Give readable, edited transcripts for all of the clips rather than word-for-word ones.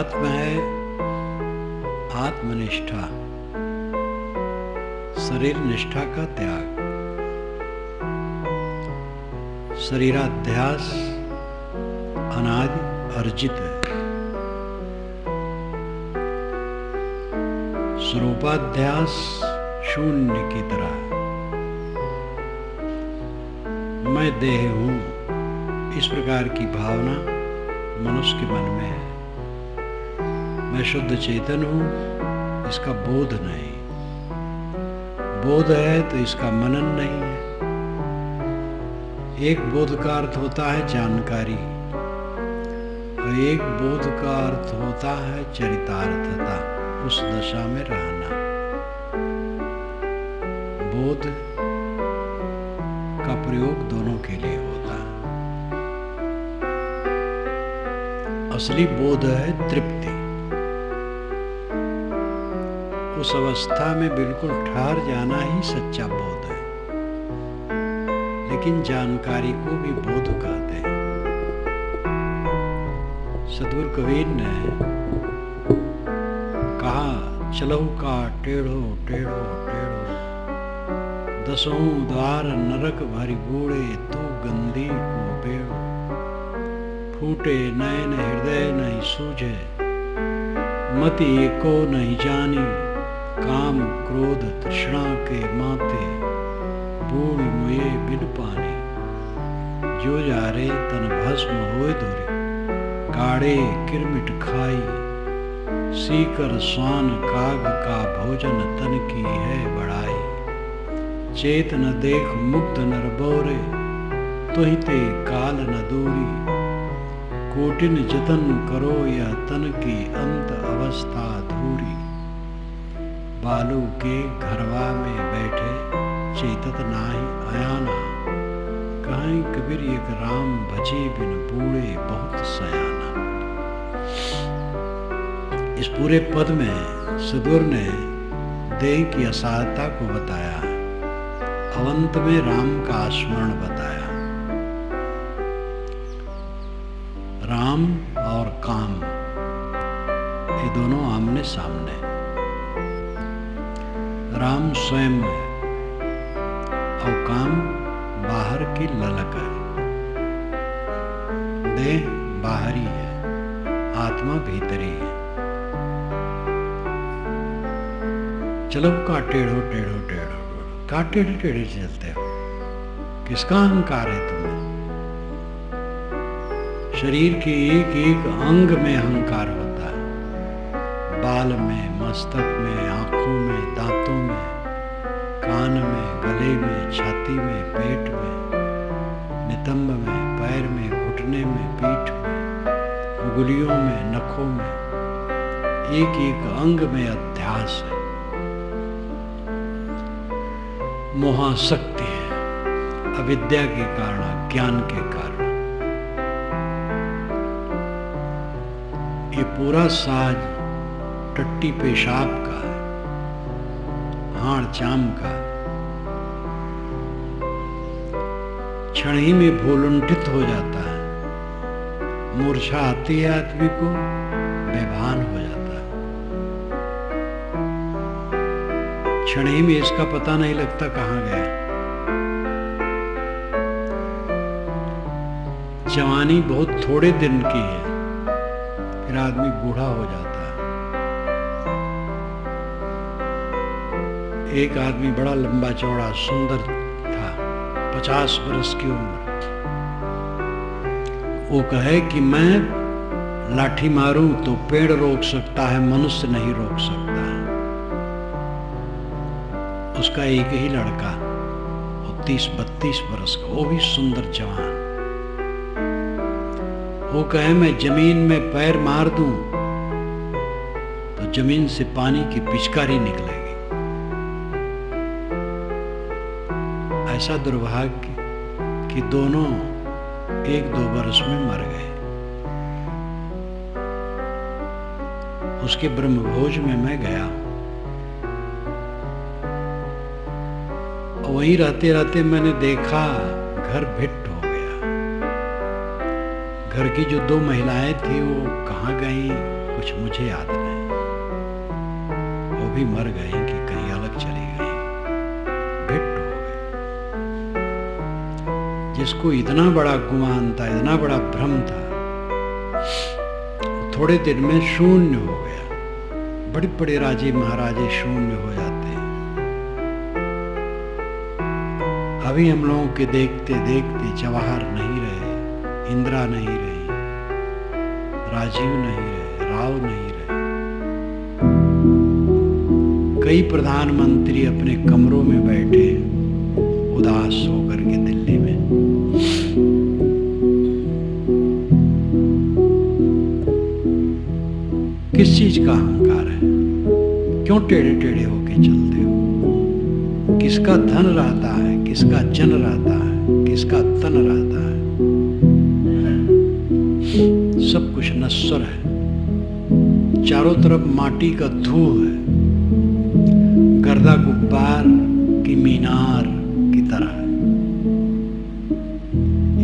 अध्यात्म है आत्मनिष्ठा, शरीर निष्ठा का त्याग। शरीराध्यास अनादि अर्जित है, स्वरूपाध्यास शून्य की तरह। मैं देह हूं, इस प्रकार की भावना मनुष्य के मन में है। मैं शुद्ध चेतन हूं, इसका बोध नहीं। बोध है तो इसका मनन नहीं है। एक बोध का अर्थ होता है जानकारी और एक बोध का अर्थ होता है चरितार्थता, उस दशा में रहना। बोध का प्रयोग दोनों के लिए होता है। असली बोध है तृप्ति। उस अवस्था में बिल्कुल ठहर जाना ही सच्चा बोध है। लेकिन जानकारी को भी बोध कहते हैं। सद्गुरु कबीर ने कहा, चलो का टेढ़ो टेढ़ो टेढ़ो, दसों द्वार नरक भरी बूढ़े, तू गंदी को बेड़ो। फूटे नयन हृदय नहीं सूझे, मति एको नहीं जानी। काम क्रोध तृष्णा के माथे, बूढ़ मुए बिन पानी। जो जारे तन भस्म होए धुरी, काढ़े किरमिट खाई। सीकर स्वान काग का भोजन, तन की है बड़ाई। चेत न देख मुग्ध नर बोरे, तुहि ते काल न दूरी। कोटिन जतन करो यह तन की, अंत अवस्था धूरी। बालू के घरवा में बैठे, चेतत नाही अयाना। कहीं कबीर एक राम भजे बिन, बूढ़े बहुत सयाना। इस पूरे पद में सद्गुरु ने देह की असाधता को बताया है। अवंत में राम का स्मरण बताया। राम और काम ये दोनों आमने सामने। राम स्वयं है और काम बाहर की ललक है। देह बाहरी है, आत्मा भीतरी है। चलो का टेढ़ो टेढ़ो टेढ़ो, का टेढ़े टेढ़े चलते हो? किसका अहंकार है तुम्हें? शरीर के एक एक अंग में अहंकार होता है। बाल में, मस्तक में, आंखों में, दांतों में, कान में, गले में, छाती में, पेट में, नितंब में, पैर में, घुटने में, पीठ में, उंगलियों में, नखों में। एक एक अंग में अध्यास है, मोहासक्ति है, अविद्या के कारण, अज्ञान के कारण। ये पूरा साज टट्टी पेशाब का है, हाड़ चाम का। क्षण ही में भूलुंठित हो जाता है। मूर्छा आती है आदमी को, बेभान हो जाता है। क्षण ही में इसका पता नहीं लगता कहाँ गया। जवानी बहुत थोड़े दिन की है, फिर आदमी बूढ़ा हो जाता है। एक आदमी बड़ा लंबा चौड़ा सुंदर था, 50 वर्ष की उम्र। वो कहे कि मैं लाठी मारूं तो पेड़ रोक सकता है, मनुष्य नहीं रोक सकता है। उसका एक ही लड़का, वो 30-32 वर्ष का, वो भी सुंदर जवान। वो कहे मैं जमीन में पैर मार दूं तो जमीन से पानी की पिचकारी निकलेगी। ऐसा दुर्भाग्य कि दोनों 1-2 वर्ष में मर गए। उसके ब्रह्मभोज में मैं गया और वहीं रहते रहते मैंने देखा घर भिट हो गया। घर की जो 2 महिलाएं थी वो कहाँ गई कुछ मुझे याद नहीं। वो भी मर गए कि कहीं अलग चली गई, भिट्ट हो गए। जिसको इतना बड़ा गुमान था, इतना बड़ा भ्रम था, थोड़े दिन में शून्य हो गया। बड़े बड़े राजे महाराजे शून्य हो जाते हैं। अभी हम लोगों के देखते देखते जवाहर नहीं रहे, इंदिरा नहीं रही, राजीव नहीं रहे, राव नहीं रहे। कई प्रधानमंत्री अपने कमरों में बैठे उदास होकर के दिल्ली में। किस चीज का अहंकार है? क्यों टेढ़े टेढ़े होके चलते हो? किसका धन रहता है, किसका जन रहता है, किसका तन रहता है? सब कुछ नश्वर है। चारों तरफ माटी का धूह है, गर्दा गुब्बार की मीनार की तरह है।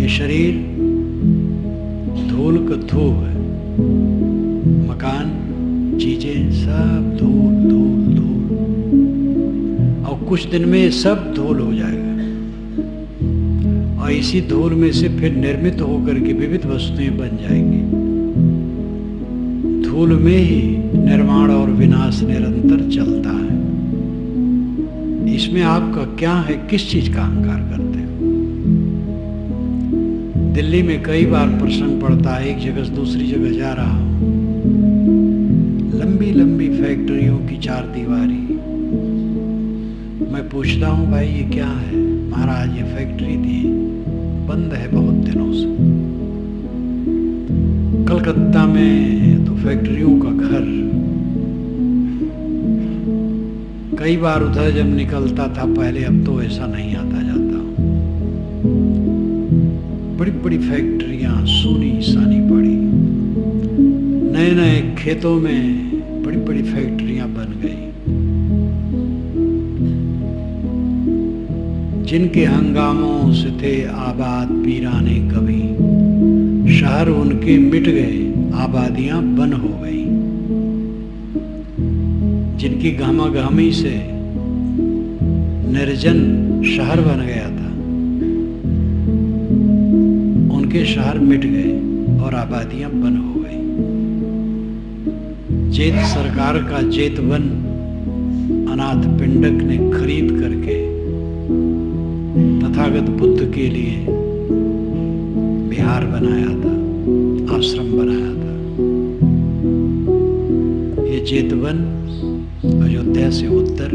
ये शरीर धूल का धूह है। मकान, चीजें सब धूल धूल धूल, और कुछ दिन में सब धूल हो जाएगा। और इसी धूल में से फिर निर्मित होकर के विविध वस्तुएं बन जाएंगी। धूल में ही निर्माण और विनाश निरंतर चलता है। इसमें आपका क्या है? किस चीज का अहंकार करते हो? दिल्ली में कई बार प्रसंग पड़ता है, एक जगह से दूसरी जगह जा रहा हूं, लंबी लंबी फैक्ट्रियों की चार दीवारी। मैं पूछता हूं भाई ये क्या है? महाराज ये फैक्ट्री थी, बंद है बहुत दिनों से। कलकत्ता में तो फैक्ट्रियों का घर। कई बार उधर जब निकलता था पहले, अब तो ऐसा नहीं आता जाता। बड़ी बड़ी फैक्ट्रियां सूनी सानी पड़ी। नए नए खेतों में बड़ी बड़ी फैक्ट्रियां बन गई। जिनके हंगामों से थे आबाद वीराने कभी, शहर उनके मिट गए, आबादियां बन हो गई। जिनकी गहमागहमी से निर्जन शहर बन गया था, उनके शहर मिट गए और आबादियां बन हो गई। जेत सरकार का जेतवन अनाथ पिंडक ने खरीद करके तथागत बुद्ध के लिए विहार बनाया था, आश्रम बनाया था। ये जेतवन अयोध्या से उत्तर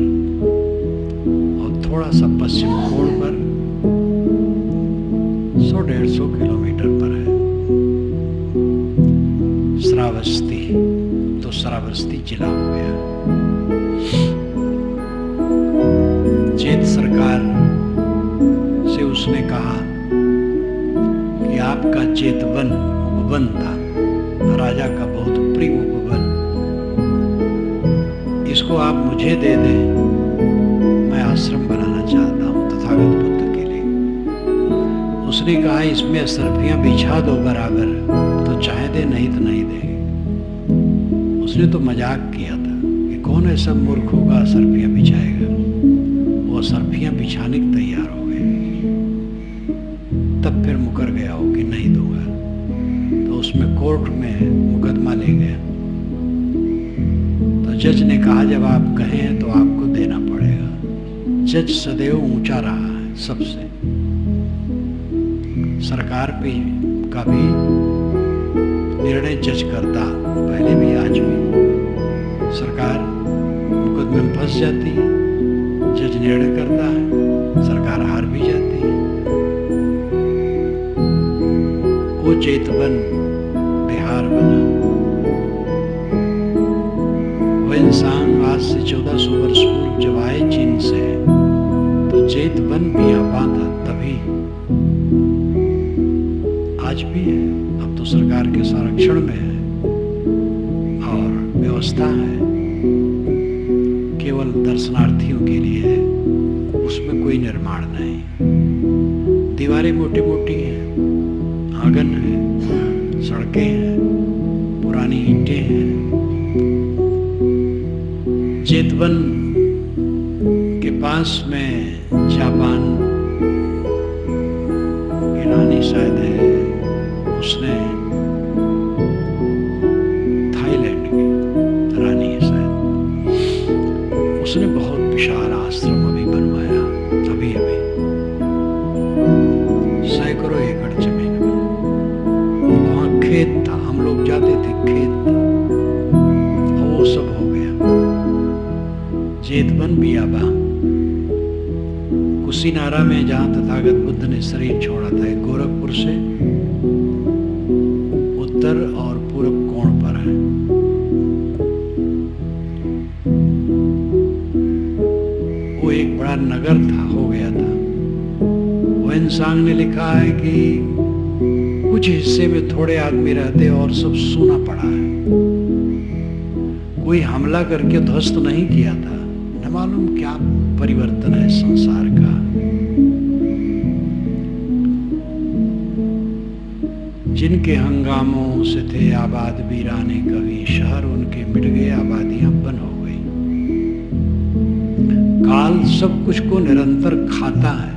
और थोड़ा सा पश्चिम कोण पर 100-150 किलोमीटर पर है। श्रावस्ती, तो श्रावस्ती जिला हो गया। जेत सरकार से उसने कहा कि आपका जेतवन उपवन था, राजा का बहुत प्रिय उपवन, इसको आप मुझे दे दें, मैं आश्रम बनाना चाहता हूं तथागत बुद्ध के लिए। उसने कहा इसमें असरफियां बिछा दो बराबर, तो चाहे दे नहीं तो नहीं देंगे। उसने तो मजाक किया था कि कौन ऐसा मूर्ख होगा असरफियां बिछाएगा। वो असरफियां बिछाने को तैयार हो गए। तब फिर मुकर गया हो कि नहीं दूंगा, तो उसमें कोर्ट में मुकदमा ले गया। तो जज ने कहा जब आप कहें तो आपको देना पड़ेगा। जज सदैव ऊंचा रहा है सबसे। सरकार पे का भी निर्णय जज करता, पहले भी आज भी। सरकार मुकदमे में फंस जाती है, जज निर्णय करता है, सरकार हार भी जाती है। वो जेतवन बिहार बना। वो इंसान आज से 1400 वर्ष पूर्व जब आए चीन से, तो जेतवन भी आबाद था तभी, आज भी है। अब तो सरकार के संरक्षण में है और व्यवस्था है, केवल दर्शनार्थियों के लिए है, उसमें कोई निर्माण नहीं। दीवारें मोटी मोटी हैं, आंगन है, सड़कें हैं, पुरानी ईंटें हैं, चेतवन के पास में जापान की रानी शायद है, उसने थाईलैंड की रानी है शायद, उसने बहुत विशाल आश्रम अभी बनवाया, अभी सैकड़ों एकड़ जमीन में। वहाँ खेत था, हम लोग जाते थे, खेत था, वो सब हो गया। जेतवन बियाबा कुशीनारा में जहाँ तथागत बुद्ध ने शरीर छोड़ा था, गोरखपुर से उत्तर और पूर्व कोण पर है। वो एक बड़ा नगर था, हो गया था। वेनसांग ने लिखा है कि कुछ हिस्से में थोड़े आदमी रहते और सब सूना पड़ा है। कोई हमला करके ध्वस्त नहीं किया था। न मालूम क्या परिवर्तन है संसार का। जिनके हंगामों से थे आबाद वीराने कभी, शहर उनके मिट गए, आबादियां बंद हो गई। काल सब कुछ को निरंतर खाता है।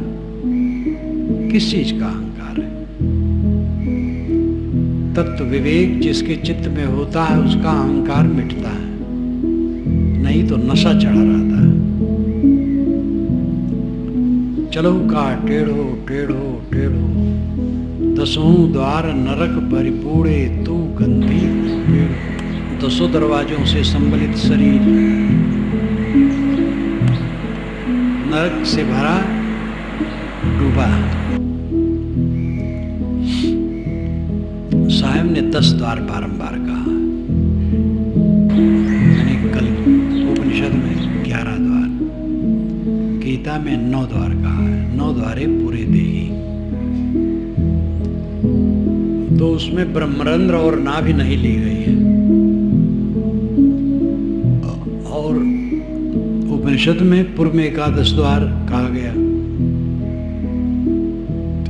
किस चीज का अहंकार है? तत्व विवेक जिसके चित्त में होता है उसका अहंकार मिटता है, नहीं तो नशा चढ़ा रहता है। चलो का टेढ़ो टेढ़ो टेढ़ो, दसों द्वार नरक परिपूरे, तू गंदी टेढ़ो। दसों दरवाजों से संबलित शरीर नरक से भरा डूबा। साहब ने 10 द्वार बारंबार कहा, यानी कल उपनिषद में 11 द्वार, गीता में 9 द्वार कहा है। 9 द्वारे पूरे देही। तो उसमें ब्रह्मरंध्र और नाभि नहीं ली गई है। और उपनिषद में पूर्व में 11 द्वार कहा गया।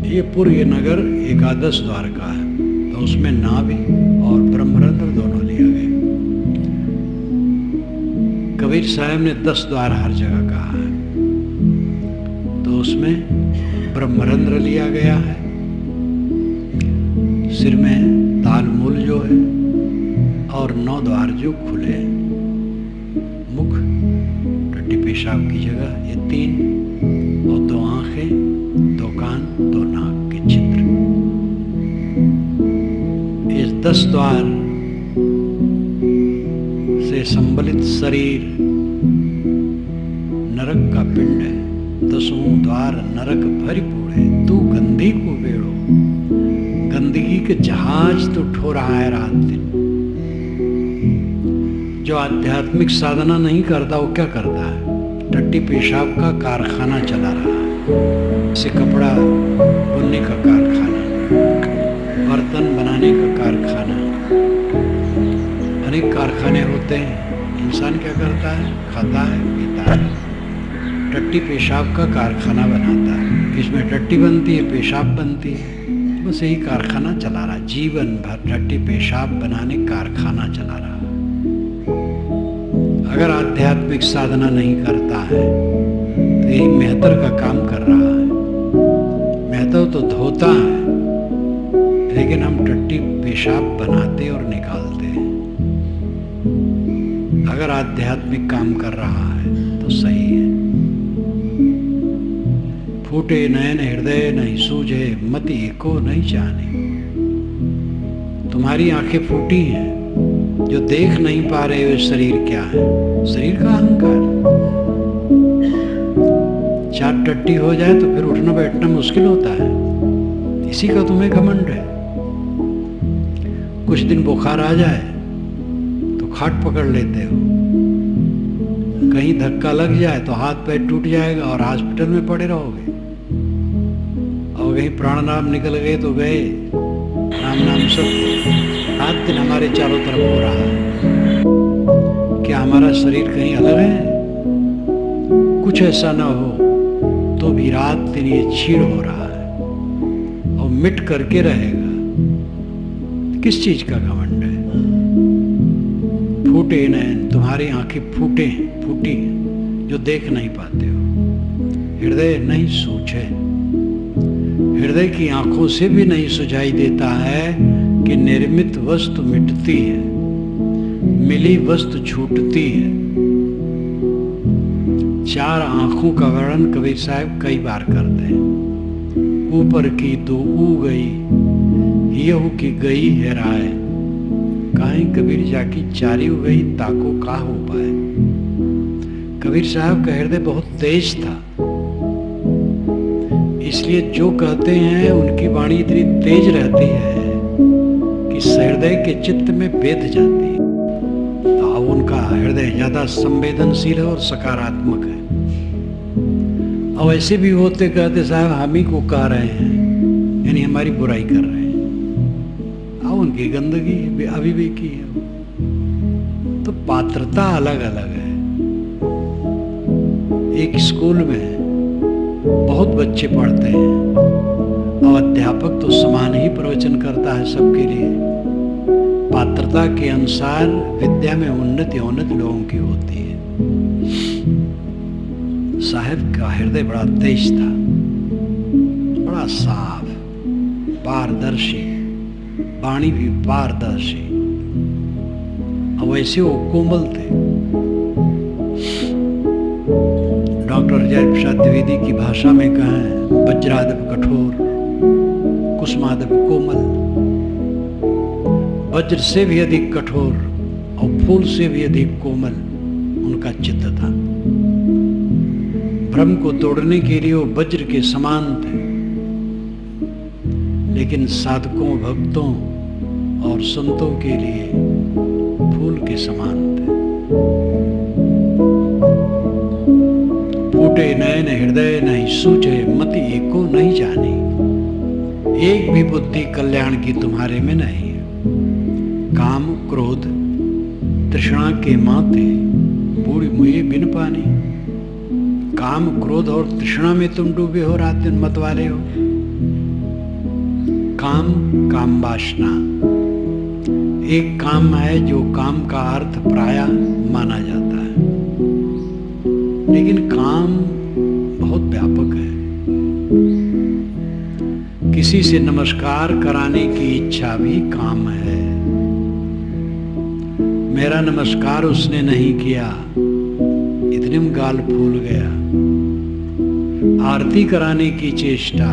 ये पूर्व नगर 11 द्वार का है, तो उसमें नाभि और ब्रह्मरंध्र दोनों लिया गया। कबीर साहब ने 10 द्वार हर जगह कहा है, तो उसमें ब्रह्मरंध्र लिया गया है। सिर में तालमूल जो है, और 9 द्वार जो खुले, मुख, टट्टी पेशाब की जगह, ये 3, और 2 आंखें, 2 कान, 2 नाक के चित्र। इस 10 द्वार से संबलित शरीर नरक का पिंड है। 10 द्वार नरक भरिपूरे, तू गंदी को बेड़ो। गंदगी के जहाज तो ठो रहा है रात दिन। जो आध्यात्मिक साधना नहीं करता वो क्या करता है? टट्टी पेशाब का कारखाना चला रहा है। जैसे कपड़ा बुनने का कारखाना, बर्तन बनाने का कारखाना, अनेक कारखाने होते हैं। इंसान क्या करता है? खाता है, पीता है, टट्टी पेशाब का कारखाना बनाता है। इसमें टट्टी बनती है, पेशाब बनती है, बस यही कारखाना चला रहा है। जीवन भर टट्टी पेशाब बनाने कारखाना चला रहा है। अगर आध्यात्मिक साधना नहीं करता है तो यही मेहतर का काम कर रहा है। मेहतर तो धोता है, लेकिन हम टट्टी पेशाब बनाते और निकालते हैं। अगर आध्यात्मिक काम कर रहा है तो सही है। फूटे नयन हृदय नहीं सूझे, मति को नहीं जाने। तुम्हारी आंखें फूटी हैं, जो देख नहीं पा रहे हो शरीर क्या है। शरीर का अहंकार। चार टट्टी हो जाए तो फिर उठना बैठना मुश्किल होता है, इसी का तुम्हें घमंड है। कुछ दिन बुखार आ जाए तो खाट पकड़ लेते हो, कहीं धक्का लग जाए तो हाथ पैर टूट जाएगा और हॉस्पिटल में पड़े रहोगे। और कहीं प्राण नाम निकल गए तो गए, राम नाम सब। रात दिन हमारे चारों तरफ हो रहा है। क्या हमारा शरीर कहीं अलग है? कुछ ऐसा ना हो तो भी रात दिन ये छीड़ हो रहा है और मिट करके रहेगा। किस चीज का घमंड है? फूटे नैन, तुम्हारी आंखें फूटी हैं जो देख नहीं पाते हो। हृदय नहीं सूझे, हृदय की आंखों से भी नहीं सुझाई देता है कि निर्मित वस्तु मिटती है, मिली वस्तु छूटती है। चार आंखों का वर्णन कबीर साहब कई बार करते हैं। ऊपर की तो ऊ गई, यहू की गई है राय, काहे कबीर जाकी चारी हो गई, ताको का हो पाए। कबीर साहब का हृदय बहुत तेज था, इसलिए जो कहते हैं उनकी वाणी इतनी तेज रहती है कि हृदय के चित्त में बेध जाती है। तो अब उनका हृदय ज्यादा संवेदनशील है और सकारात्मक है। और ऐसे भी होते कहते साहब हम ही को कह रहे हैं, यानी हमारी बुराई कर रहे हैं। अब उनकी गंदगी अविवेकी है। तो पात्रता अलग अलग है। एक स्कूल में बहुत बच्चे पढ़ते हैं और अध्यापक तो समान ही प्रवचन करता है सबके लिए। पात्रता के अनुसार विद्या में उन्नति लोगों की होती है। साहब का हृदय बड़ा तेज था, बड़ा साफ, पारदर्शी, वाणी भी पारदर्शी, और वैसे वो कोमल थे। डॉक्टर हृदय प्रसाद द्विवेदी की भाषा में कहें, वज्रादप कठोर, कुसुमादप कोमल। वज्र से भी अधिक कठोर और फूल से भी अधिक कोमल उनका चित्त था। भ्रम को तोड़ने के लिए वो वज्र के समान थे, लेकिन साधकों, भक्तों और संतों के लिए फूल के समान थे। फूटे नयन हृदय नहीं सूझे, मति एको नहीं जानी, एक भी बुद्धि कल्याण की तुम्हारे में नहीं है। काम क्रोध तृष्णा के माथे, बूढ़ी मुझे बिन पानी। काम क्रोध और तृष्णा में तुम डूबे हो, रात दिन मत वाले हो। काम वासना एक काम है जो काम का अर्थ प्राय माना जाता है, लेकिन काम बहुत व्यापक है। किसी से नमस्कार कराने की इच्छा भी काम है। मेरा नमस्कार उसने नहीं किया, इतने में गाल फूल गया। आरती कराने की चेष्टा,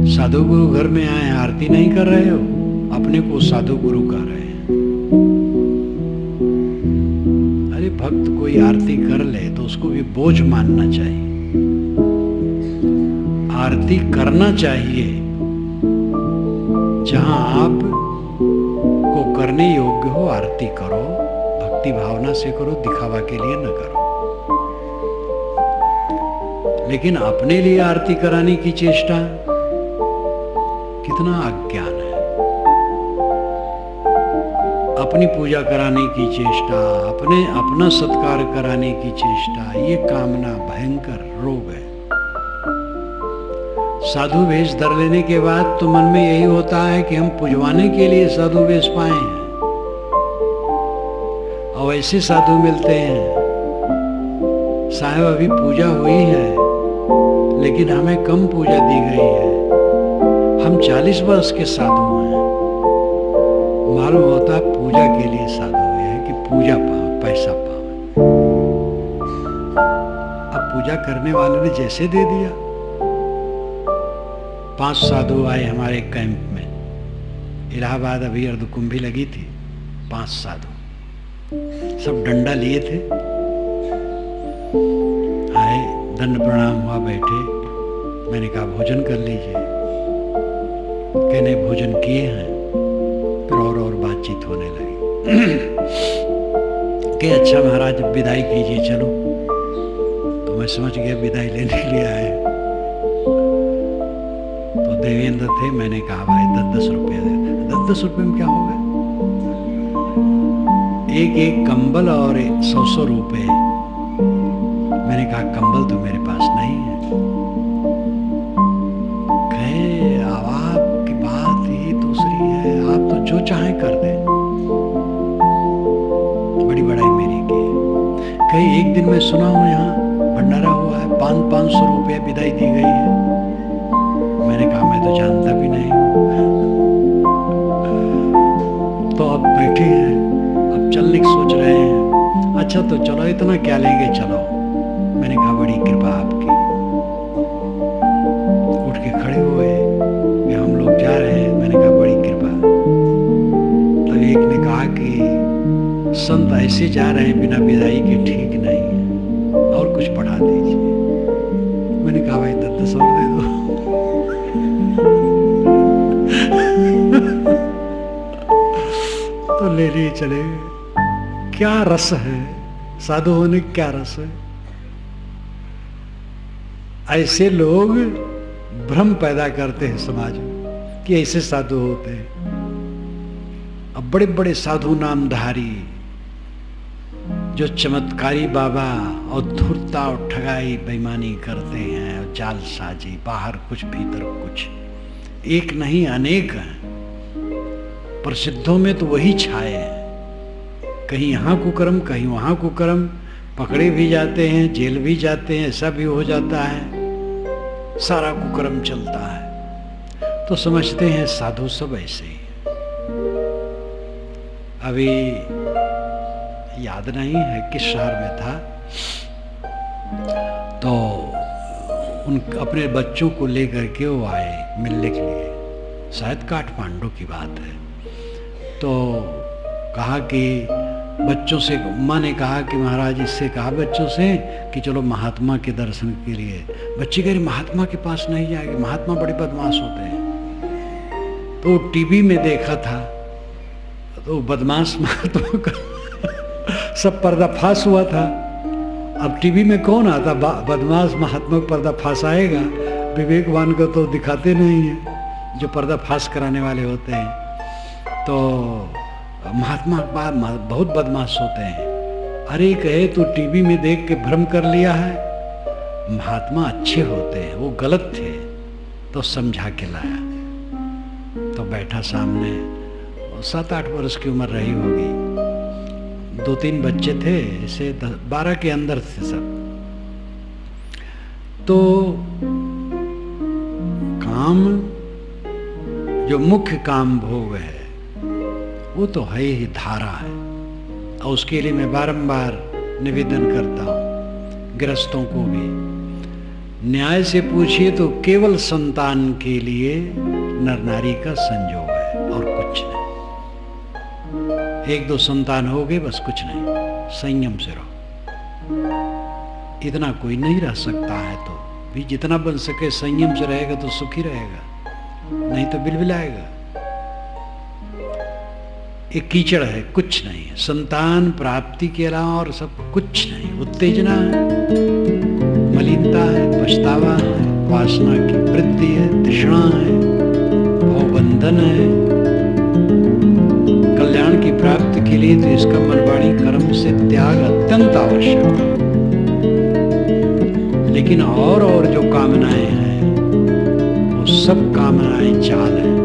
साधु गुरु घर में आए, आरती नहीं कर रहे हो, अपने को साधु गुरु कह रहे हैं। अरे भक्त कोई आरती कर ले तो उसको भी बोझ मानना चाहिए। आरती करना चाहिए जहां आप को करने योग्य हो, आरती करो, भक्ति भावना से करो, दिखावा के लिए न करो। लेकिन अपने लिए आरती कराने की चेष्टा कितना अज्ञान है। अपनी पूजा कराने की चेष्टा, अपना सत्कार कराने की चेष्टा, ये कामना भयंकर रोग है। साधु वेश धर लेने के बाद तो मन में यही होता है कि हम पुजवाने के लिए साधु वेश पाए हैं, और ऐसे साधु मिलते हैं, साहब अभी पूजा हुई है लेकिन हमें कम पूजा दी गई है, हम 40 वर्ष के साधु हैं। मालूम होता है पूजा के लिए साधु हुए हैं कि पूजा पाओ, पैसा पाओ। अब पूजा करने वाले ने जैसे दे दिया। 5 साधु आए हमारे कैंप में, इलाहाबाद अभी अर्धकुंभी लगी थी। 5 साधु सब डंडा लिए थे, आए, दंड प्रणाम हुआ, बैठे। मैंने कहा भोजन कर लीजिए। कहने भोजन किए हैं, फिर और बातचीत होने लगी। कि अच्छा महाराज विदाई कीजिए, चलो। तो मैं समझ गया विदाई लेने के लिए आए। तो देवेंद्र थे, मैंने कहा भाई 10-10 रुपये दे। 10-10 रुपये में क्या होगा? एक कंबल और 100-100 रुपये। मैंने कहा कंबल तो मेरे पास नहीं है। कहे अब आपकी बात ही दूसरी है, आप तो जो चाहे कर दे, बड़ी बड़ाई मेरी की। कहीं एक दिन मैं सुना हूँ यहाँ भंडारा हुआ है, 500 रुपये विदाई दी गई है। मैंने कहा मैं तो जानता भी नहीं हूँ। तो अब बैठे हैं, अब चलने की सोच रहे हैं। अच्छा तो चलो, इतना क्या लेंगे, चलो। मैंने कहा बड़ी कृपा आपकी। उठ के खड़े हुए कि हम लोग जा रहे हैं। मैंने कहा बड़ी कृपा। तो एक ने कहा कि संत ऐसे जा रहे हैं बिना विदाई के, ठीक नहीं है, और कुछ बढ़ा दीजिए। मैंने कहा भाई 10 और दे दो। तो ले लिए चले। क्या रस है साधु होने, क्या रस है। ऐसे लोग भ्रम पैदा करते हैं समाज में कि ऐसे साधु होते हैं। अब बड़े बड़े साधु नामधारी जो चमत्कारी बाबा और धूर्ता और ठगाई बेईमानी करते हैं और जालसाजी, बाहर कुछ भीतर कुछ, एक नहीं अनेक हैं। प्रसिद्धों में तो वही छाए हैं, कहीं यहाँ कुकर्म कहीं वहाँ कुकर्म, पकड़े भी जाते हैं, जेल भी जाते हैं, ऐसा भी हो जाता है, सारा कुकर्म चलता है। तो समझते हैं साधु सब ऐसे ही। अभी याद नहीं है किस शहर में था, तो उन अपने बच्चों को लेकर के वो आए मिलने के लिए, शायद काठमांडू की बात है। तो कहा कि बच्चों से, माँ ने कहा कि महाराज इससे कहा बच्चों से कि चलो महात्मा के दर्शन के लिए। बच्चे कह रहे महात्मा के पास नहीं जाएंगे, महात्मा बड़े बदमाश होते हैं। तो टीवी में देखा था, तो बदमाश महात्मा का सब पर्दाफाश हुआ था। अब टीवी में कौन आता बदमाश महात्मा का पर्दाफाश आएगा, विवेकवान को तो दिखाते नहीं है, जो पर्दाफाश कराने वाले होते हैं। तो महात्मा बहुत बदमाश होते हैं। अरे कहे तू टीवी में देख के भ्रम कर लिया है, महात्मा अच्छे होते हैं, वो गलत थे। तो समझा के लाया। तो बैठा सामने, 7-8 वर्ष की उम्र रही होगी, 2-3 बच्चे थे, ऐसे 12 के अंदर थे सब। तो काम, जो मुख्य काम भोग है, वो तो है ही धारा है। और उसके लिए मैं बारंबार निवेदन करता हूँ गृहस्थों को भी, न्याय से पूछिए तो केवल संतान के लिए नर नारी का संजोग है और कुछ नहीं। 1-2 संतान हो गए बस, कुछ नहीं, संयम से रहो। इतना कोई नहीं रह सकता है, तो भी जितना बन सके संयम से रहेगा तो सुखी रहेगा, नहीं तो बिलबिलाएगा। एक कीचड़ है, कुछ नहीं है। संतान प्राप्ति के अलावा और सब कुछ नहीं। उत्तेजना है, मलिनता है, पछतावा है, वासना की वृद्धि है, तृष्णा है, भवबंधन है। कल्याण की प्राप्ति के लिए तो इसका मनवाणी कर्म से त्याग अत्यंत आवश्यक है। लेकिन और जो कामनाएं हैं, वो सब कामनाएं चाल है।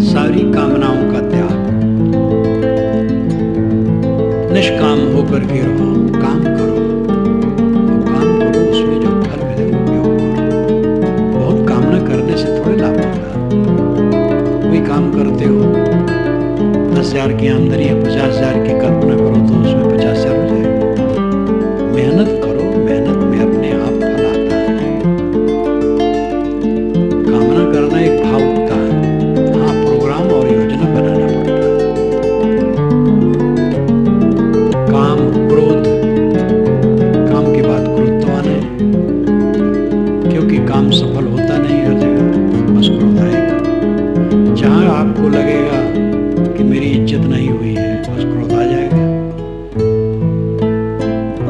सारी कामनाओं का त्याग, निष्काम होकर के रहो, काम करो, काम करो, उसमें जो फल मिले उपयोग करो। बहुत कामना करने से थोड़े लाभ होगा। कोई काम करते हो, 10,000 की आमदनी है, 50,000 की कल्पना करो तो उसमें 50,000 हो जाएगा। मेहनत करो, मेहनत में अपने आप फल आता है। कामना करना एक भावुकता है, और योजना बनाना पड़ता है। काम, क्रोध, काम के बाद क्रोध तो आना है, क्योंकि काम सफल होता नहीं हर जगह, बस क्रोध आएगा। जहां आपको लगेगा कि मेरी इज्जत नहीं हुई है, बस क्रोध आ जाएगा।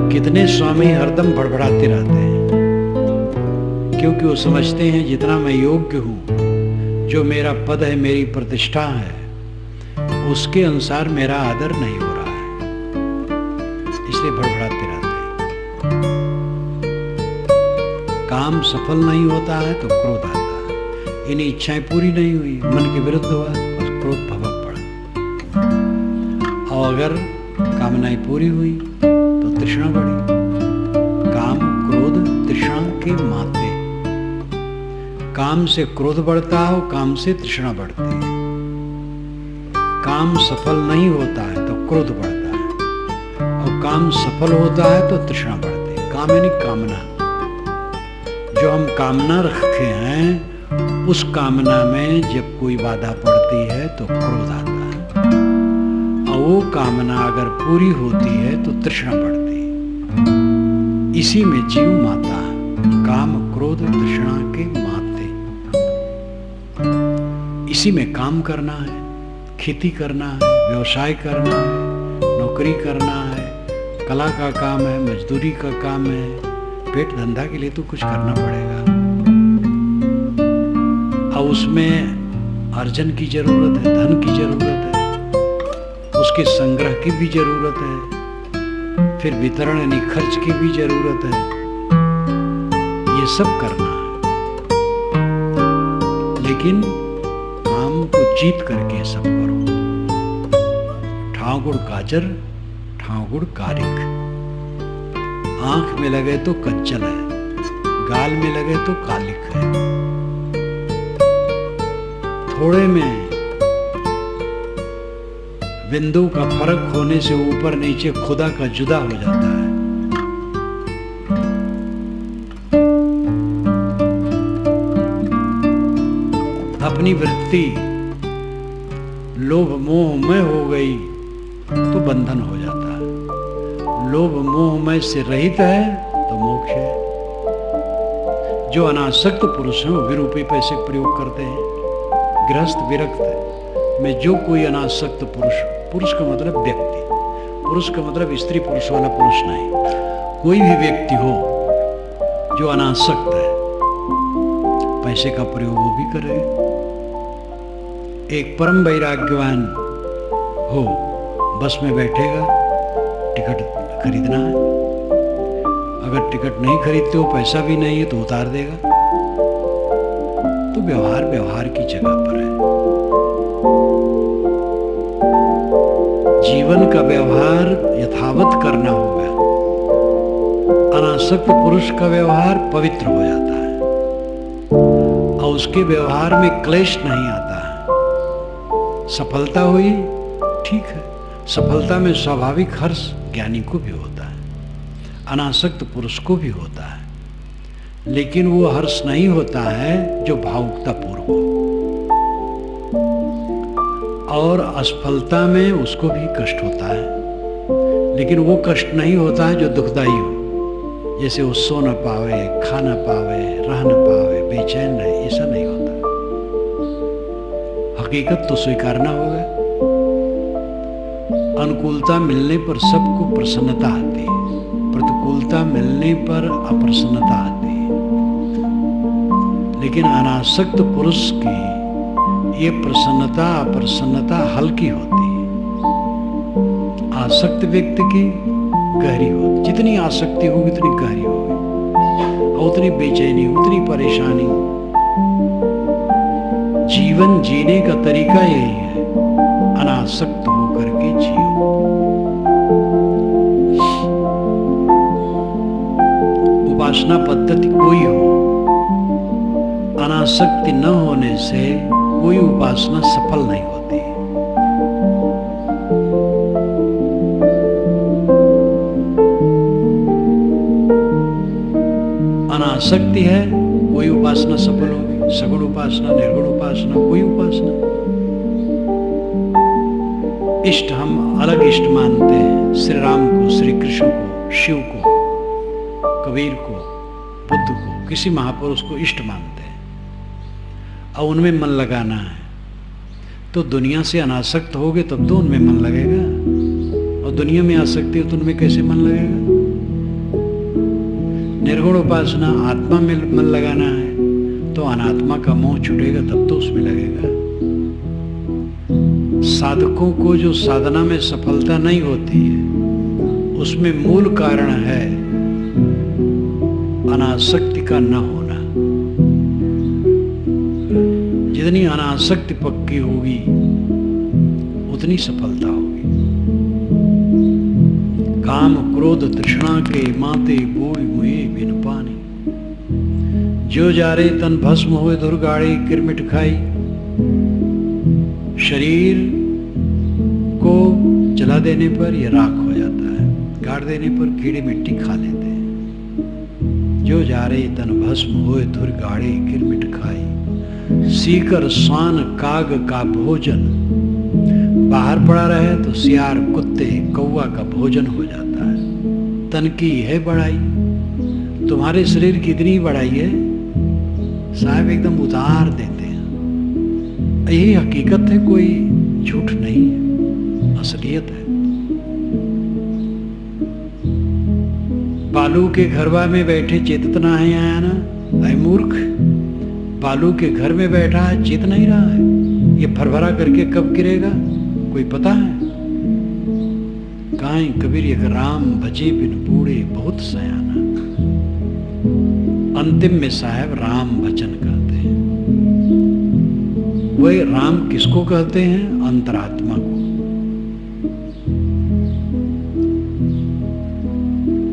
कितने स्वामी हरदम बड़बड़ाते रहते हैं, क्योंकि वो समझते हैं जितना मैं योग्य हूं, जो मेरा पद है, मेरी प्रतिष्ठा है, उसके अनुसार मेरा आदर नहीं हो रहा है, इसलिए भड़बड़ाते रहते हैं। काम सफल नहीं होता है तो क्रोध आता है। इन्हीं इच्छाएं पूरी नहीं हुई, मन के विरुद्ध हुआ, बस क्रोध भभक पड़ा। और अगर कामनाएं पूरी हुई तो तृष्णा बढ़ी। काम क्रोध तृष्णा के माते। काम से क्रोध बढ़ता है और काम से तृष्णा बढ़ती है। काम सफल नहीं होता है तो क्रोध बढ़ता है, और काम सफल होता है तो तृष्णा बढ़ती है। काम यानी कामना। जो हम कामना रखे हैं, उस कामना में जब कोई बाधा पड़ती है तो क्रोध आता है, और वो कामना अगर पूरी होती है तो तृष्णा बढ़ती है। इसी में जीव माता है, काम क्रोध तृष्णा के माते। इसी में काम करना है, खेती करना है, व्यवसाय करना है, नौकरी करना है, कला का काम है, मजदूरी का काम है। पेट धंधा के लिए तो कुछ करना पड़ेगा, और उसमें अर्जन की जरूरत है, धन की जरूरत है, उसके संग्रह की भी जरूरत है, फिर वितरण यानी खर्च की भी जरूरत है। ये सब करना है, लेकिन काम को जीत करके सब करो। ठाकुर काजर ठाकुर कारिक। आंख में लगे तो कंचन है, गाल में लगे तो कालिक है। थोड़े में बिंदु का फर्क होने से ऊपर नीचे खुदा का जुदा हो जाता है। अपनी वृत्ति लोभ मोह में हो गई तो बंधन हो जाता है। लोभ मोह में से रहित है तो मोक्ष है। जो अनासक्त पुरुष हैं वो विरूपी पैसे प्रयोग करते हैं। गृहस्थ विरक्त में जो कोई अनासक्त पुरुष, पुरुष का मतलब व्यक्ति, पुरुष का मतलब स्त्री पुरुष वाला पुरुष नहीं, कोई भी व्यक्ति हो जो अनासक्त है, पैसे का प्रयोग वो भी करे। एक परम वैराग्यवान हो, बस में बैठेगा, टिकट खरीदना है, अगर टिकट नहीं खरीदते हो, पैसा भी नहीं है तो उतार देगा। तो व्यवहार व्यवहार की जगह पर है। जीवन का व्यवहार यथावत करना होगा। अनासक्त पुरुष का व्यवहार पवित्र हो जाता है और उसके व्यवहार में क्लेश नहीं आता है। सफलता हुई, ठीक है, सफलता में स्वाभाविक हर्ष ज्ञानी को भी होता है, अनासक्त पुरुष को भी होता है, लेकिन वो हर्ष नहीं होता है जो भावुकता पूर्व हो। और असफलता में उसको भी कष्ट होता है, लेकिन वो कष्ट नहीं होता है जो दुखदाई हो, जैसे वो सो न पावे, खा न पावे, रह न पावे, बेचैन रहे, ऐसा नहीं होता। हकीकत तो स्वीकारना होगा। अनुकूलता मिलने पर सबको प्रसन्नता आती है, प्रतिकूलता मिलने पर अप्रसन्नता आती है। लेकिन अनासक्त पुरुष की ये प्रसन्नता अप्रसन्नता हल्की होती है, आसक्त व्यक्ति की गहरी होती। जितनी आसक्ति होगी उतनी गहरी होगी, और उतनी बेचैनी, उतनी परेशानी। जीवन जीने का तरीका यही है, अनासक्त होकर के जियो। उपासना पद्धति कोई हो, अनासक्ति न होने से कोई उपासना सफल नहीं होती। अनासक्ति है, कोई उपासना सफल होगी। सगुण उपासना, निर्गुण उपासना, कोई उपासना। इष्ट हम अलग इष्ट मानते हैं, श्री राम को, श्री कृष्ण को, शिव को, कबीर को, बुद्ध को, किसी महापुरुष को इष्ट मानते हैं और उनमें मन लगाना है। तो दुनिया से अनासक्त होगे तब तो उनमें मन लगेगा, और दुनिया में आसक्ति हो तो उनमें कैसे मन लगेगा। निर्गुण उपासना, आत्मा में मन लगाना है, तो अनात्मा का मोह छूटेगा तब तो उसमें लगेगा। साधकों को जो साधना में सफलता नहीं होती है, उसमें मूल कारण है अनासक्ति का न होना। जितनी अनासक्ति पक्की होगी उतनी सफलता होगी। काम क्रोध तृष्णा के माते बोई मुए बिन पानी, जो जारे तन भस्म हुए दुर्गाड़े किरमिट खाई। शरीर को जला देने पर यह राख हो जाता है, गाड़ देने पर कीड़े मिट्टी खा लेते हैं। जो जारे तन भस्म हुए दुर्गाड़े किरमिट खाई, सीकर स्वान काग का भोजन। बाहर पड़ा रहे तो सियार कुत्ते कौवा का भोजन हो जाता है। तन की है बड़ाई, तुम्हारे शरीर की इतनी बड़ाई है साहब, एकदम उतार देते हैं। यही हकीकत है, कोई झूठ नहीं है, असलियत है। बालू के घरवा में बैठे चेतत ना है आया ना, अय मूर्ख, बालू के घर में बैठा है, चेत नहीं रहा है। ये भरभरा करके कब गिरेगा कोई पता है? काई कबीर एक राम भजे बिन बूढ़े बहुत सयाना। अंतिम में साहब राम भजन कहते हैं। वह राम किसको कहते हैं? अंतरात्मा को।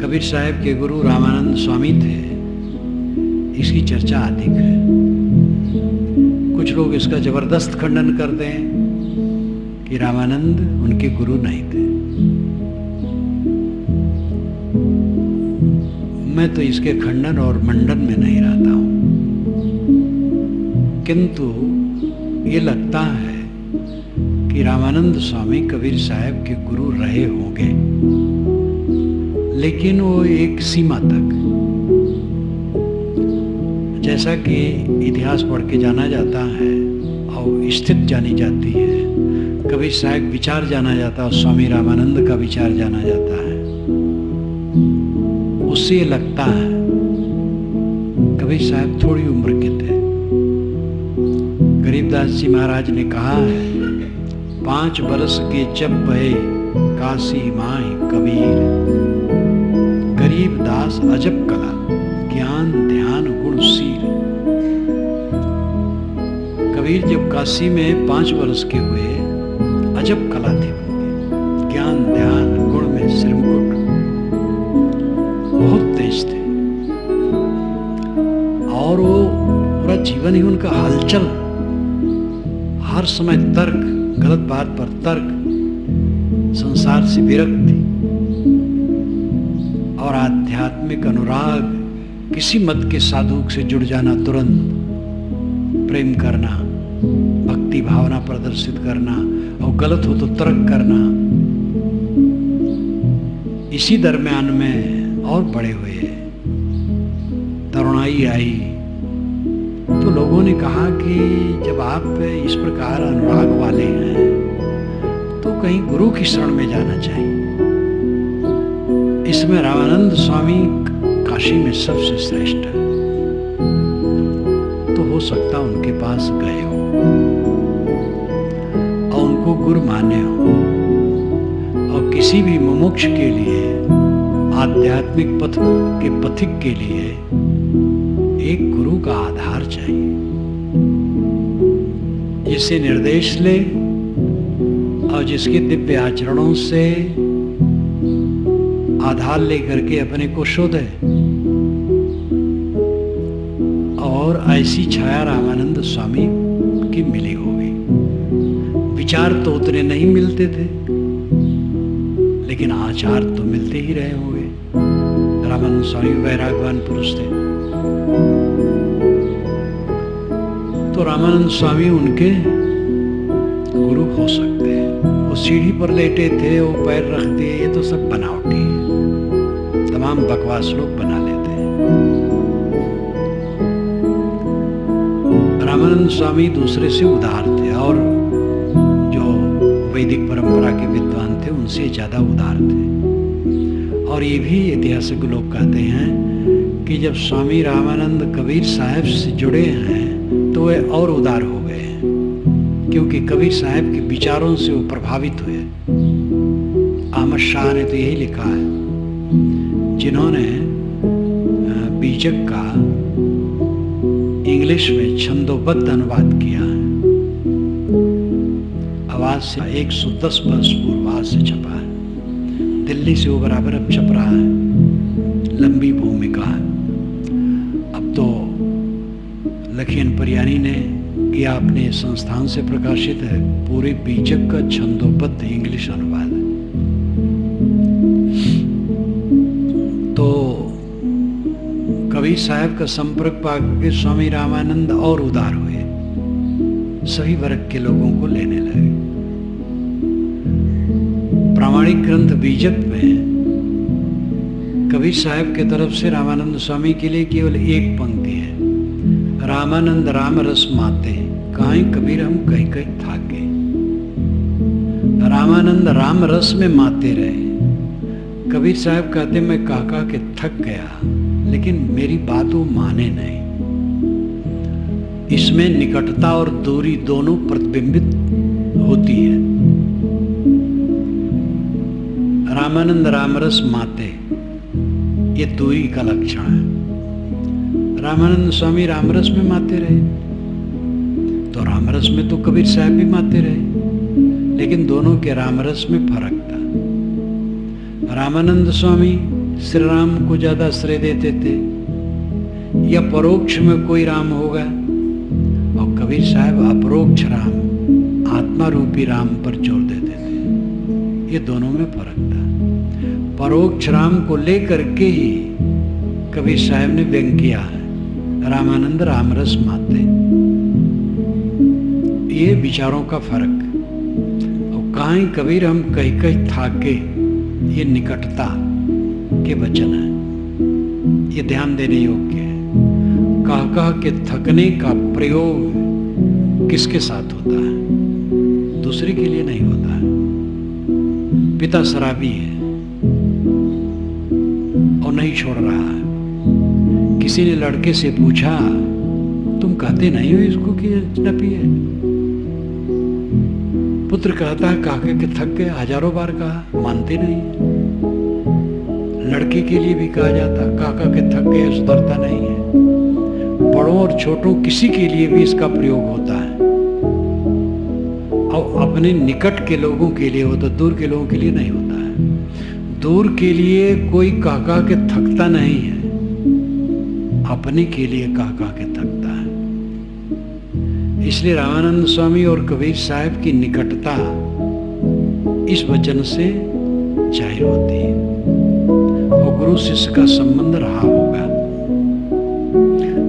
कबीर साहब के गुरु रामानंद स्वामी थे, इसकी चर्चा अधिक है। कुछ लोग इसका जबरदस्त खंडन करते हैं कि रामानंद उनके गुरु नहीं थे। मैं तो इसके खंडन और मंडन में नहीं रहता हूं, किंतु ये लगता है कि रामानंद स्वामी कबीर साहब के गुरु रहे होंगे, लेकिन वो एक सीमा तक। जैसा कि इतिहास पढ़ के जाना जाता है और स्थिति जानी जाती है, कबीर साहब विचार जाना जाता है और स्वामी रामानंद का विचार जाना जाता है, उससे ये लगता है कबीर साहब थोड़ी उम्र के थे। गरीबदास जी महाराज ने कहा है, 5 बरस के जब बहे काशी माही कबीर, गरीबदास अजब कला ज्ञान ध्यान गुण सीर। कबीर जब काशी में 5 बरस के हुए, अजब कला थी उनकी, ज्ञान ध्यान गुण में श्रीमुकुट, बहुत तेज थे। और वो पूरा जीवन ही उनका हलचल, हर समय तर्क, गलत बात पर तर्क, संसार से विरक्ति और आध्यात्मिक अनुराग, किसी मत के साधु से जुड़ जाना, तुरंत प्रेम करना, भक्ति भावना प्रदर्शित करना और गलत हो तो तर्क करना। इसी दरम्यान में और बड़े हुए, तरुणाई आई तो लोगों ने कहा कि जब आप इस प्रकार अनुराग वाले हैं तो कहीं गुरु की शरण में जाना चाहिए। इसमें रामानंद स्वामी काशी में सबसे श्रेष्ठ है, तो हो सकता उनके पास गए हो और उनको गुरु माने हो। और किसी भी मुमुक्ष के लिए, आध्यात्मिक पथ के पथिक के लिए एक गुरु का आधार चाहिए, जिससे निर्देश ले और जिसके दिव्य आचरणों से आधार लेकर के अपने को शोधे। और ऐसी छाया रामानंद स्वामी की मिली होगी। विचार तो उतने नहीं मिलते थे, लेकिन आचार तो मिलते ही रहे होंगे। रामानंद स्वामी वैरागवान पुरुष थे, तो रामानंद स्वामी उनके गुरु हो सकते हैं। वो सीढ़ी पर लेटे थे, वो पैर रख दिए, ये तो सब बनावटी है, तमाम बकवास लोग बना लेते हैं। रामानंद स्वामी दूसरे से उदार थे और जो वैदिक परंपरा के विद्वान थे उनसे ज्यादा उदार थे। और ये भी ऐतिहासिक लोग कहते हैं कि जब स्वामी रामानंद कबीर साहब से जुड़े हैं तो वे और उदार हो गए हैं, क्योंकि कबीर साहब के विचारों से वो प्रभावित हुए। अहमद शाह ने तो यही लिखा है, जिन्होंने बीजक का इंग्लिश में छंदोबद्ध अनुवाद किया है। आवाज से 110 वर्ष पूर्व आज से छपा है। दिल्ली से वो बराबर अब छप रहा है, लंबी भूमिका है। अब तो लखीन परियानी ने किया, अपने संस्थान से प्रकाशित है, पूरे बीजक का छंदोबद्ध इंग्लिश अनुवाद है। तो कबीर साहब का संपर्क पाकर स्वामी रामानंद और उदार हुए, सभी वर्ग के लोगों को लेने लगे। प्रामाणिक ग्रंथ बीजक में कबीर साहब की तरफ से रामानंद स्वामी के लिए केवल एक पंक्ति है, रामानंद राम रस माते काहे कबीर हम कहीं कहीं थाके। रामानंद राम रस में माते रहे। कबीर साहब कहते मैं काका के थक गया, लेकिन मेरी बात वो माने नहीं। इसमें निकटता और दूरी दोनों प्रतिबिंबित होती है। रामानंद रामरस माते, ये दूरी का लक्षण है। रामानंद स्वामी रामरस में माते रहे, तो रामरस में तो कबीर साहब भी माते रहे, लेकिन दोनों के रामरस में फर्क था। रामानंद स्वामी श्री राम को ज्यादा श्रेय देते थे, या परोक्ष में कोई राम होगा, और कबीर साहब अपरोक्ष राम, आत्मा रूपी राम पर जोर देते थे। ये दोनों में फर्क था। परोक्ष राम को लेकर के ही कबीर साहब ने व्यंग किया है, रामानंद रामरस माते। ये विचारों का फर्क। और कहीं कबीर हम कहीं कहीं थाके, ये निकटता के वचन है, ये ध्यान देने योग्य है। कह के थकने का प्रयोग किसके साथ होता है? दूसरे के लिए नहीं होता है। पिता शराबी है और नहीं छोड़ रहा है। किसी ने लड़के से पूछा, तुम कहते नहीं हो इसको कि न पिए? पुत्र कहता है काके के थक गए, हजारों बार कहा, मानते नहीं। लड़के के लिए भी कहा जाता, काका के थक गए, सुधरता नहीं है। बड़ों और छोटों किसी के लिए भी इसका प्रयोग होता है। और अपने निकट के लोगों के लिए होता, दूर के लोगों के लिए नहीं होता है। दूर के लिए कोई काका के थकता नहीं है, अपने के लिए काका के थकता है। इसलिए रामानंद स्वामी और कबीर साहब की निकटता इस वचन से जाहिर होती है, और गुरु शिष्य का संबंध रहा होगा।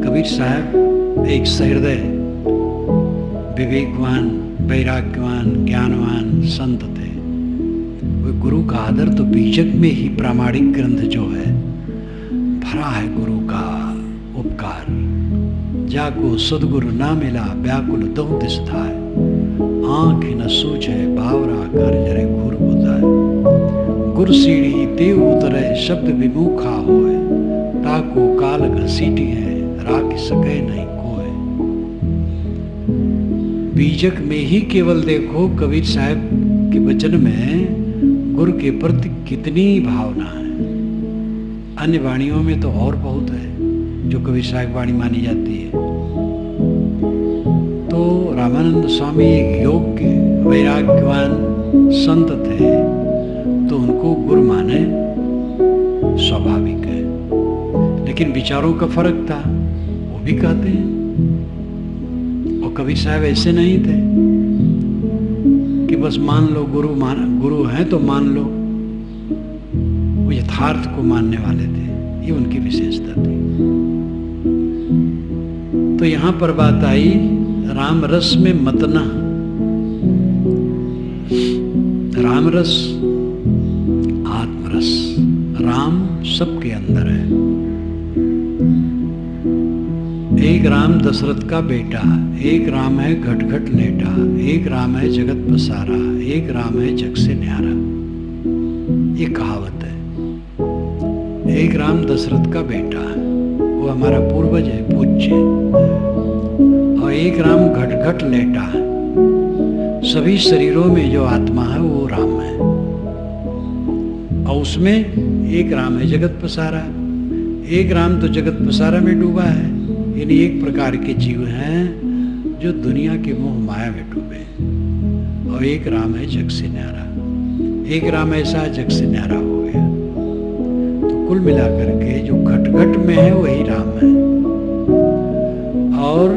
कबीर साहब एक सहृदय, विवेकवान, वैराग्यवान, ज्ञानवान संत थे। वो गुरु का आदर तो बीजक में ही प्रामाणिक ग्रंथ जो है भरा है। गुरु का उपकार, जाको सदगुरु ना मिला व्याकुल दो दिस थाय, आंख न सूझे बावरा कर जरे घूर बुझाए। गुर सीढ़ी देव उतरे शब्द विमुखा होए, ताको काल घसीटी है राख सके नहीं कोय। बीजक में ही केवल देखो कबीर साहब के वचन में गुरु के प्रति कितनी भावना है। अन्य वाणियों में तो और बहुत है जो कबीर साहब वाणी मानी जाती है। तो रामानंद स्वामी एक योग्य वैराग्यवान संत थे, तो उनको गुरु माने स्वाभाविक है। लेकिन विचारों का फर्क था, वो भी कहते हैं। और कबीर साहब ऐसे नहीं थे कि बस मान लो गुरु हैं तो मान लो। वो यथार्थ को मानने वाले थे, ये उनकी विशेषता थी। तो यहां पर बात आई राम रस में मतना। राम रस आत्मरस, राम सबके अंदर है। एक राम दशरथ का बेटा, एक राम है घट घट लेटा, एक राम है जगत पसारा, एक राम है जग से न्यारा। ये कहावत है। एक राम दशरथ का बेटा है, वो हमारा पूर्वज है, पूज्य। और एक राम घट घट लेटा है। सभी शरीरों में जो आत्मा है वो राम है, और उसमें एक राम है जगत पसारा। एक राम तो जगत पसारा में डूबा है, यानी एक प्रकार के जीव हैं जो दुनिया के मोह माया में डूबे। और एक राम है जग से न्यारा। एक राम ऐसा जग से न्यारा हो गया। तो कुल मिलाकर के जो घट घट में है वही राम है। और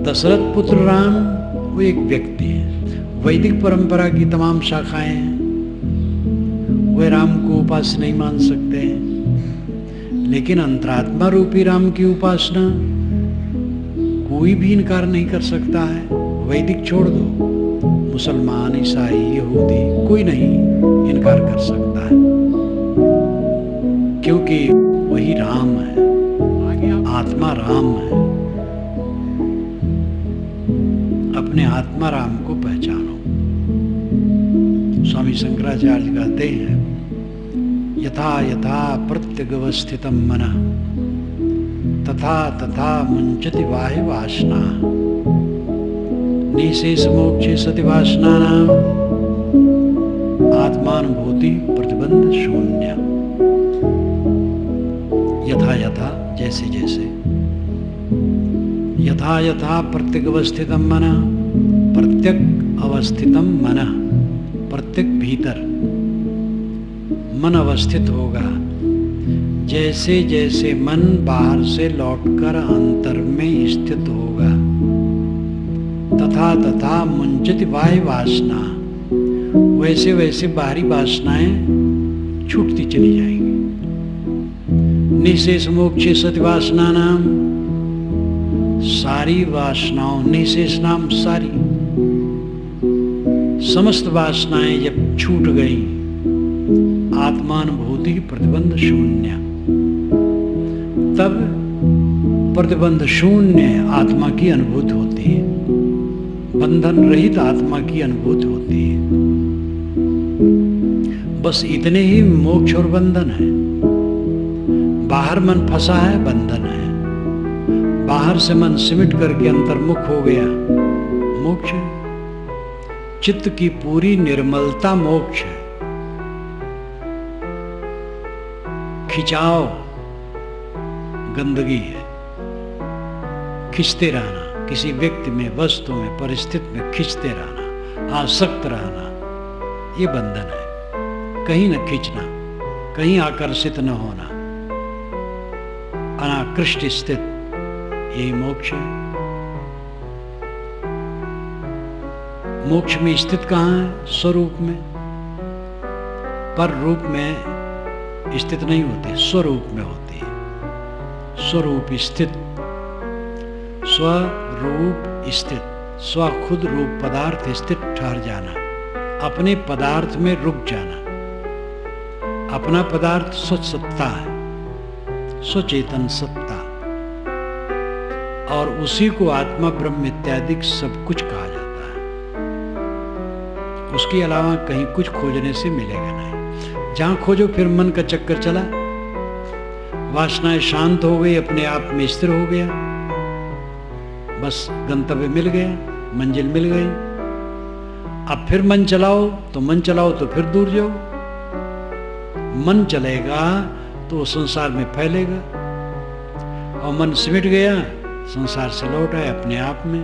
दशरथ पुत्र राम वो एक व्यक्ति है। वैदिक परंपरा की तमाम शाखाएं हैं, वे राम को उपास्य नहीं मान सकते हैं, लेकिन अंतरात्मा रूपी राम की उपासना कोई भी इनकार नहीं कर सकता है। वैदिक छोड़ दो, मुसलमान, ईसाई, यहूदी, कोई नहीं इनकार कर सकता है, क्योंकि वही राम है, आत्मा राम है। अपने आत्मा राम को पहचानो। स्वामी शंकराचार्य कहते हैं, यथा यथा प्रत्यगवस्थितम मनः तथा तथा मुंचति बाह्य वासना निशेष मोक्षे सति वासनानां आत्मानुभूति प्रतिबंध शून्य। यथा यथा जैसे जैसे, यथा यथा प्रत्यक अवस्थितम मनः, प्रत्यक अवस्थितम मनः, प्रत्यक भीतर मन अवस्थित होगा। जैसे जैसे मन बाहर से लौटकर अंतर में स्थित होगा, तथा तथा मुंचति बाह्य वासना, वैसे वैसे बाहरी वासनाएं छूटती चली जाएंगी। निशेष मोक्षे सति वासना नाम, सारी वासनाओं, निशेष नाम सारी, समस्त वासनाएं जब छूट गई, आत्मानुभूति प्रतिबंध शून्य, तब प्रतिबंध शून्य आत्मा की अनुभूति होती है, बंधन रहित आत्मा की अनुभूति होती है। बस इतने ही मोक्ष और बंधन है। बाहर मन फंसा है, बंधन है। बाहर से मन सिमट करके अंतर्मुख हो गया, मोक्ष। चित्त की पूरी निर्मलता मोक्ष है। खिंचाव गंदगी है, खिंचते रहना, किसी व्यक्ति में, वस्तु में, परिस्थिति में खिंचते रहना, आसक्त रहना, ये बंधन है। कहीं न खींचना, कहीं आकर्षित न होना, अनाकृष्ट स्थित, यही मोक्ष है। मोक्ष में स्थित कहाँ है? स्वरूप में। पर रूप में स्थित नहीं होते, स्वरूप में होती है। स्वरूप स्थित, स्वरूप स्थित, स्व खुद रूप पदार्थ स्थित ठहर जाना, अपने पदार्थ में रुक जाना। अपना पदार्थ स्वच्छ सत्ता है, स्वचेतन सत्ता, और उसी को आत्मा ब्रह्म इत्यादि सब कुछ कहा जाता है। उसके अलावा कहीं कुछ खोजने से मिलेगा नहीं। जहां खोजो फिर मन का चक्कर चला, वासनाएं शांत हो गई, अपने आप में स्थिर हो गया, बस गंतव्य मिल गया, मंजिल मिल गई। अब फिर मन चलाओ तो फिर दूर जाओ। मन चलेगा तो संसार में फैलेगा, और मन सिमट गया, संसार से लौट आए अपने आप में।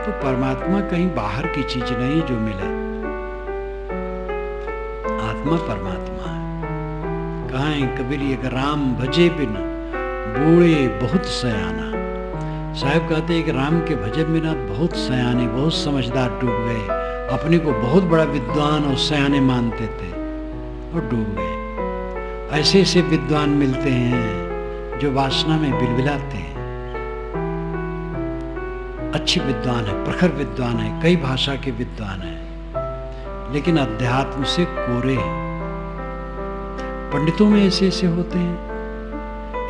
तो परमात्मा कहीं बाहर की चीज नहीं जो मिले, आत्मा परमात्मा है। कहाँ है कबीर, एक राम भजे बिन बूढ़े बहुत सयाना। साहब कहते हैं कि राम के भजन बिना बहुत सयाने, बहुत समझदार डूब गए, अपने को बहुत बड़ा विद्वान और सयाने मानते थे और डूब गए। ऐसे ऐसे विद्वान मिलते हैं जो वासना में बिलबिलाते हैं। अच्छे विद्वान है, प्रखर विद्वान है, कई भाषा के विद्वान है, लेकिन अध्यात्म से कोरे हैं। पंडितों में ऐसे ऐसे होते हैं।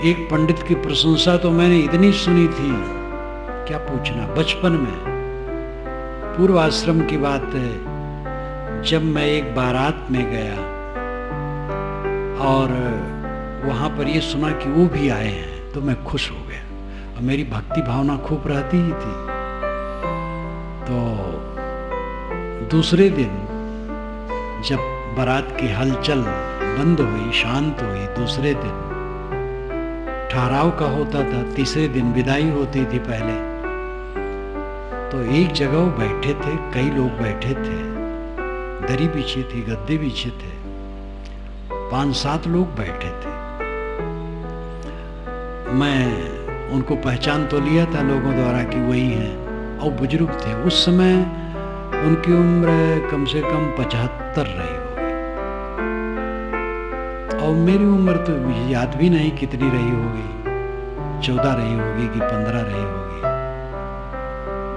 एक पंडित की प्रशंसा तो मैंने इतनी सुनी थी, क्या पूछना। बचपन में, पूर्व आश्रम की बात है, जब मैं एक बारात में गया और वहां पर ये सुना कि वो भी आए हैं, तो मैं खुश हो गया। और मेरी भक्ति भावना खूब रहती ही थी। तो दूसरे दिन जब बारात की हलचल बंद हुई, शांत हुई, दूसरे दिन ठहराव का होता था, तीसरे दिन विदाई होती थी पहले, तो एक जगह वो बैठे थे, कई लोग बैठे थे, दरी बिछी थी, गद्दे बिछे थे, 5-7 लोग बैठे थे। मैं उनको पहचान तो लिया था लोगों द्वारा कि वही हैं, और बुजुर्ग थे। उस समय उनकी उम्र कम से कम 75 रही होगी, और मेरी उम्र तो याद भी नहीं कितनी रही होगी, 14 रही होगी कि 15 रही होगी।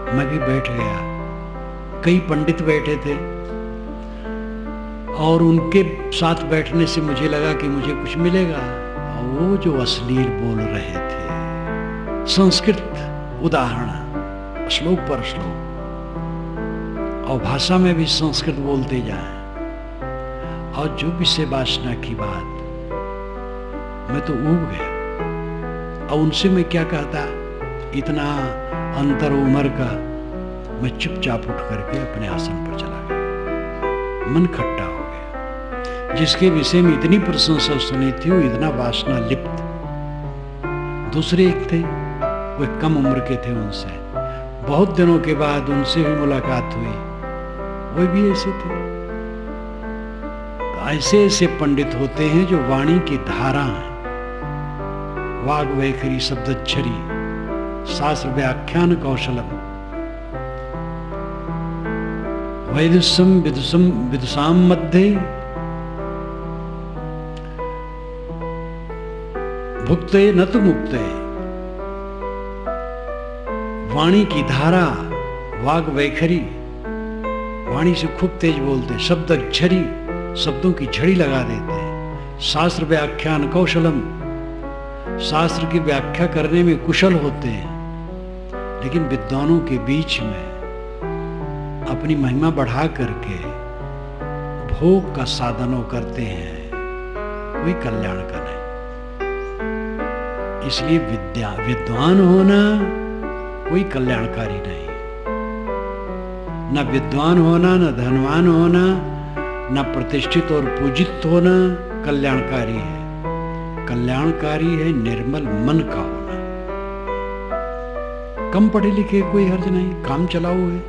मैं भी बैठ गया, कई पंडित बैठे थे, और उनके साथ बैठने से मुझे लगा कि मुझे कुछ मिलेगा। और वो जो अश्लील बोल रहे थे, संस्कृत उदाहरण, श्लोक पर श्लोक, और भाषा में भी संस्कृत बोलते जाएं, और जो विषय वासना की बात, मैं तो ऊब गया। और उनसे मैं क्या कहता, इतना अंतर उम्र का। मैं चुपचाप उठ करके अपने आसन पर चला गया। मन खट्टा हो गया। जिसके विषय में इतनी प्रशंसा सुनी थी, वो इतना वासना लिप्त। दूसरे एक थे, वे कम उम्र के थे, उनसे बहुत दिनों के बाद उनसे भी मुलाकात हुई, वे भी ऐसे थे। तो ऐसे ऐसे पंडित होते हैं जो वाणी की धारा है, वाग वैखरी, शब्दच्छरी, शास्त्र व्याख्यान कौशलम, वैदुषम विदुषाम मध्ये भुक्ते न तो मुक्ते। वाणी की धारा, वाग वैखरी, वाणी से खूब तेज बोलते, शब्दच्छरी, शब्दों की झड़ी लगा देते हैं, शास्त्र व्याख्यान कौशलम, शास्त्र की व्याख्या करने में कुशल होते हैं। लेकिन विद्वानों के बीच में अपनी महिमा बढ़ा करके भोग का साधन करते हैं, कोई कल्याण का नहीं। इसलिए विद्वान होना कोई कल्याणकारी नहीं। न विद्वान होना, न धनवान होना, न प्रतिष्ठित और पूजित होना कल्याणकारी है। कल्याणकारी है निर्मल मन का होना। कम पढ़े लिखे कोई हर्ज नहीं, काम चलाओ है,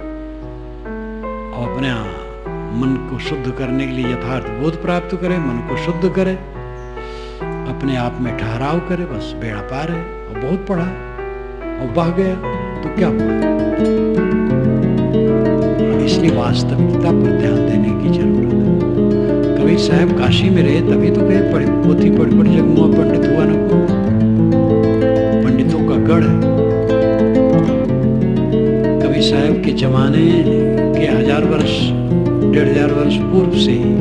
और अपने मन को शुद्ध करने के लिए यथार्थ बोध प्राप्त करे, मन को शुद्ध करे, अपने आप में ठहराव करे, बस बेड़ा पार है। और बहुत पढ़ा और बह गया तो क्या हुआ? इसलिए वास्तविकता पर ध्यान देने की जरूरत है। कबीर साहब काशी में रहे तभी तो कहे पोथी पढ़ पढ़ जग मुआ पंडित हुआ न को। पंडितों का गढ़ है। कबीर साहब के जमाने के 1000 वर्ष, 1500 वर्ष पूर्व से ही,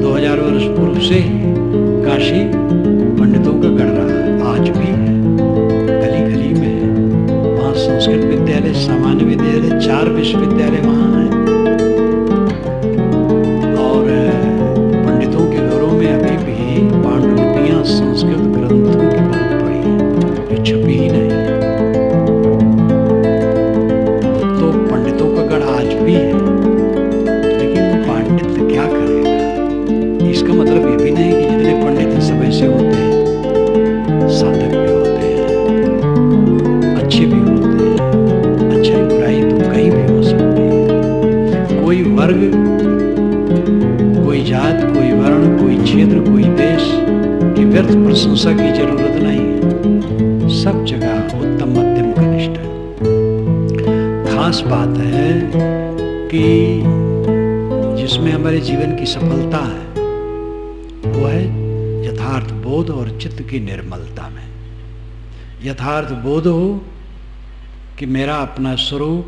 2000 वर्ष पूर्व से ही काशी पंडितों का गढ़ रहा, आज भी है। गली गली में 5 संस्कृत विद्यालय, सामान्य विद्यालय, 4 विश्वविद्यालय वहाँ हैं। और पंडितों के घरों में अभी भी पांडुलिपियाँ संस्कृत ग्रंथों की बहुत पड़ी हैं, जो छपी ही नहीं है। तो पंडितों का गढ़ आज भी है। लेकिन पंडित क्या करेगा? इसका मतलब ये भी नहीं कि जितने पंडित हैं सब ऐसे होते हैं। साधक भी होते हैं, अच्छे भी होते हैं। अच्छाई बुराई तो कहीं भी हो सकती है। कोई वर्ग, कोई जात, कोई वर्ण, कोई क्षेत्र, कोई देश की व्यर्थ प्रशंसा की जरूरत नहीं है। सब जगह उत्तम मध्यम कनिष्ठ है। खास बात है कि जिसमें हमारे जीवन की सफलता है वो है यथार्थ बोध और चित्त की निर्मलता में। यथार्थ बोध हो कि मेरा अपना स्वरूप